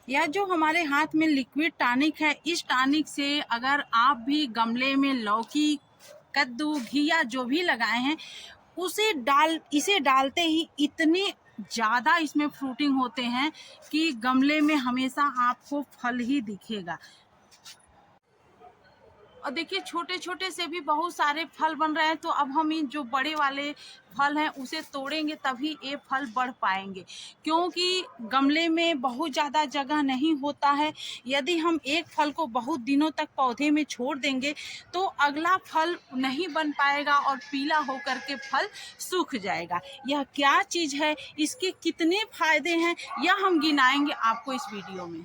यह जो हमारे हाथ में लिक्विड टॉनिक है, इस टॉनिक से अगर आप भी गमले में लौकी, कद्दू, घिया जो भी लगाए हैं इसे डालते ही इतने ज़्यादा इसमें फ्रूटिंग होते हैं कि गमले में हमेशा आपको फल ही दिखेगा। और देखिए छोटे छोटे से भी बहुत सारे फल बन रहे हैं, तो अब हम इन जो बड़े वाले फल हैं उसे तोड़ेंगे तभी ये फल बढ़ पाएंगे, क्योंकि गमले में बहुत ज़्यादा जगह नहीं होता है। यदि हम एक फल को बहुत दिनों तक पौधे में छोड़ देंगे तो अगला फल नहीं बन पाएगा और पीला होकर के फल सूख जाएगा। यह क्या चीज़ है, इसके कितने फायदे हैं, यह हम गिनाएंगे आपको इस वीडियो में।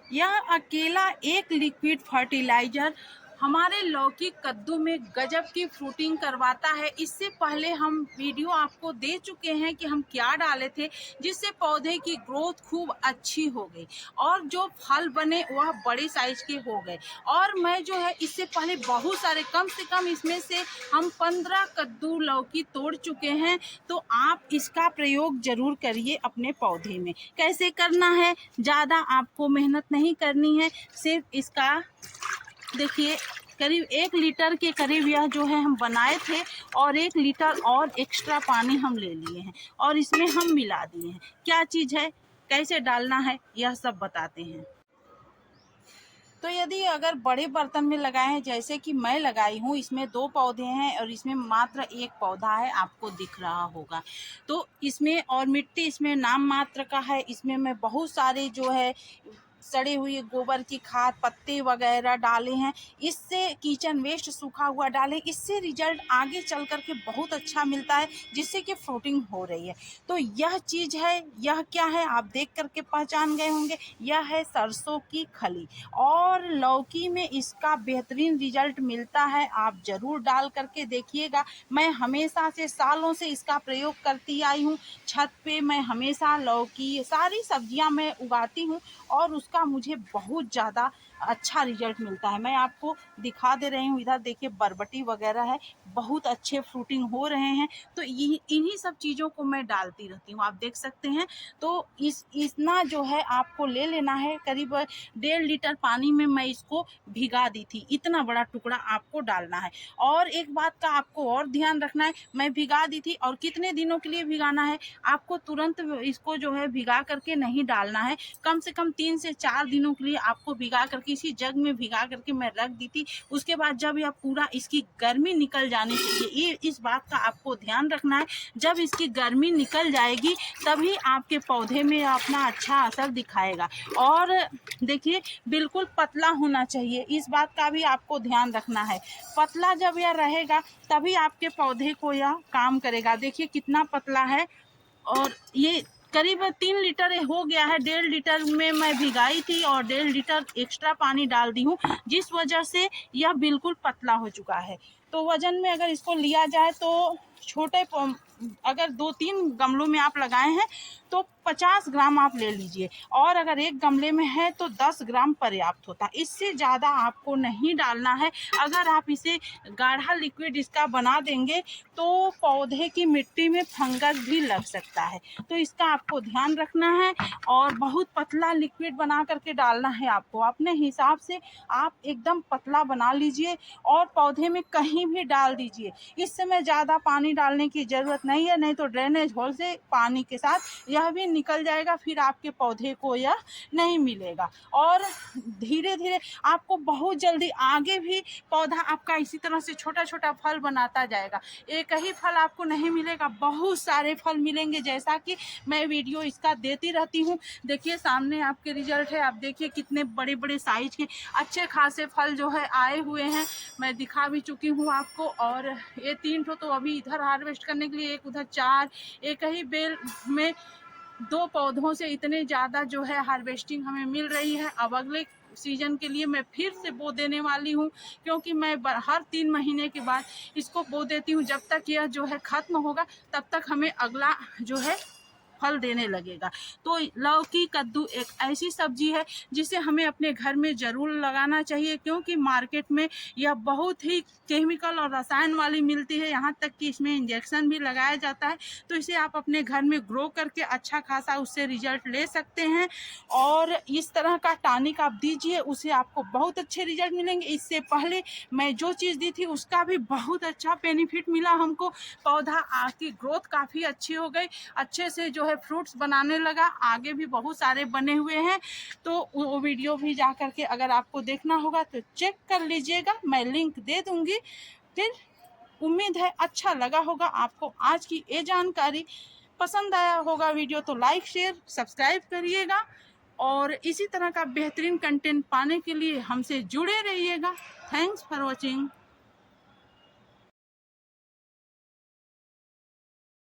यह अकेला एक लिक्विड फर्टिलाइजर हमारे लौकी कद्दू में गजब की फ्रूटिंग करवाता है। इससे पहले हम वीडियो आपको दे चुके हैं कि हम क्या डाले थे, जिससे पौधे की ग्रोथ खूब अच्छी हो गई और जो फल बने वह बड़े साइज के हो गए। और मैं जो है इससे पहले बहुत सारे, कम से कम इसमें से हम 15 कद्दू लौकी तोड़ चुके हैं। तो आप इसका प्रयोग जरूर करिए अपने पौधे में। कैसे करना है, ज़्यादा आपको मेहनत नहीं करनी है। सिर्फ इसका देखिए करीब 1 लीटर के करीब यह जो है हम बनाए थे और 1 लीटर और एक्स्ट्रा पानी हम ले लिए हैं और इसमें हम मिला दिए हैं। क्या चीज़ है, कैसे डालना है, यह सब बताते हैं। तो यदि अगर बड़े बर्तन में लगाए हैं जैसे कि मैं लगाई हूँ, इसमें 2 पौधे हैं और इसमें मात्र 1 पौधा है, आपको दिख रहा होगा। तो इसमें और मिट्टी इसमें नाम मात्र का है। इसमें मैं बहुत सारे जो है सड़े हुए गोबर की खाद, पत्ते वगैरह डाले हैं। इससे किचन वेस्ट सूखा हुआ डालें, इससे रिजल्ट आगे चल कर के बहुत अच्छा मिलता है, जिससे कि फ्रूटिंग हो रही है। तो यह चीज़ है, यह क्या है आप देख करके पहचान गए होंगे, यह है सरसों की खली और लौकी में इसका बेहतरीन रिजल्ट मिलता है। आप ज़रूर डाल करके देखिएगा। मैं हमेशा से सालों से इसका प्रयोग करती आई हूँ। छत पे मैं हमेशा लौकी, सारी सब्जियां मैं उगाती हूँ और उसका मुझे बहुत ज़्यादा अच्छा रिजल्ट मिलता है। मैं आपको दिखा दे रही हूँ, इधर देखिए बरबटी वगैरह है, बहुत अच्छे फ्रूटिंग हो रहे हैं। तो इन्हीं सब चीज़ों को मैं डालती रहती हूँ, आप देख सकते हैं। तो इतना जो है आपको ले लेना है, करीब 1.5 लीटर पानी में मैं इसको भिगा दी थी। इतना बड़ा टुकड़ा आपको डालना है। और एक बात का आपको और ध्यान रखना है, मैं भिगा दी थी और कितने दिनों के लिए भिगाना है, आपको तुरंत इसको जो है भिगा करके नहीं डालना है। कम से कम 3 से 4 दिनों के लिए आपको भिगा करके इसी जग में भिगा करके मैं रख दी थी। उसके बाद जब यह पूरा इसकी गर्मी निकल जानी चाहिए, ये इस बात का आपको ध्यान रखना है। जब इसकी गर्मी निकल जाएगी तभी आपके पौधे में अपना अच्छा असर दिखाएगा। और देखिए बिल्कुल पतला होना चाहिए, इस बात का भी आपको ध्यान रखना है। पतला जब यह रहेगा तभी आपके पौधे को यह काम करेगा। देखिए कितना पतला है और ये करीब 3 लीटर हो गया है। 1.5 लीटर में मैं भिगाई थी और 1.5 लीटर एक्स्ट्रा पानी डाल दी हूँ, जिस वजह से यह बिल्कुल पतला हो चुका है। तो वजन में अगर इसको लिया जाए तो छोटे अगर 2-3 गमलों में आप लगाए हैं तो 50 ग्राम आप ले लीजिए, और अगर एक गमले में है तो 10 ग्राम पर्याप्त होता है। इससे ज़्यादा आपको नहीं डालना है। अगर आप इसे गाढ़ा लिक्विड इसका बना देंगे तो पौधे की मिट्टी में फंगस भी लग सकता है, तो इसका आपको ध्यान रखना है। और बहुत पतला लिक्विड बना करके डालना है आपको, अपने हिसाब से आप एकदम पतला बना लीजिए और पौधे में कहीं भी डाल दीजिए। इस समय ज़्यादा पानी डालने की ज़रूरत नहीं है, नहीं तो ड्रेनेज होल से पानी के साथ यह भी निकल जाएगा, फिर आपके पौधे को यह नहीं मिलेगा। और धीरे धीरे आपको बहुत जल्दी आगे भी पौधा आपका इसी तरह से छोटा छोटा फल बनाता जाएगा। एक ही फल आपको नहीं मिलेगा, बहुत सारे फल मिलेंगे, जैसा कि मैं वीडियो इसका देती रहती हूँ। देखिए सामने आपके रिजल्ट है, आप देखिए कितने बड़े बड़े साइज के अच्छे खासे फल जो है आए हुए हैं। मैं दिखा भी चुकी हूँ आपको। और ये 3 ठो तो अभी इधर हार्वेस्ट करने के लिए, एक उधर 4, एक ही बेल में 2 पौधों से इतने ज़्यादा जो है हार्वेस्टिंग हमें मिल रही है। अब अगले सीजन के लिए मैं फिर से बो देने वाली हूँ, क्योंकि मैं हर 3 महीने के बाद इसको बो देती हूँ। जब तक यह जो है ख़त्म होगा तब तक हमें अगला जो है फल देने लगेगा। तो लौकी कद्दू एक ऐसी सब्जी है जिसे हमें अपने घर में ज़रूर लगाना चाहिए, क्योंकि मार्केट में यह बहुत ही केमिकल और रसायन वाली मिलती है, यहाँ तक कि इसमें इंजेक्शन भी लगाया जाता है। तो इसे आप अपने घर में ग्रो करके अच्छा खासा उससे रिजल्ट ले सकते हैं। और इस तरह का टॉनिक आप दीजिए, उसे आपको बहुत अच्छे रिजल्ट मिलेंगे। इससे पहले मैं जो चीज़ दी थी उसका भी बहुत अच्छा बेनिफिट मिला हमको। पौधा की ग्रोथ काफ़ी अच्छी हो गई, अच्छे से जो है फ्रूट्स बनाने लगा, आगे भी बहुत सारे बने हुए हैं। तो वो वीडियो भी जा करके अगर आपको देखना होगा तो चेक कर लीजिएगा, मैं लिंक दे दूंगी। फिर उम्मीद है अच्छा लगा होगा आपको आज की ये जानकारी। पसंद आया होगा वीडियो तो लाइक शेयर सब्सक्राइब करिएगा, और इसी तरह का बेहतरीन कंटेंट पाने के लिए हमसे जुड़े रहिएगा। Thanks for watching.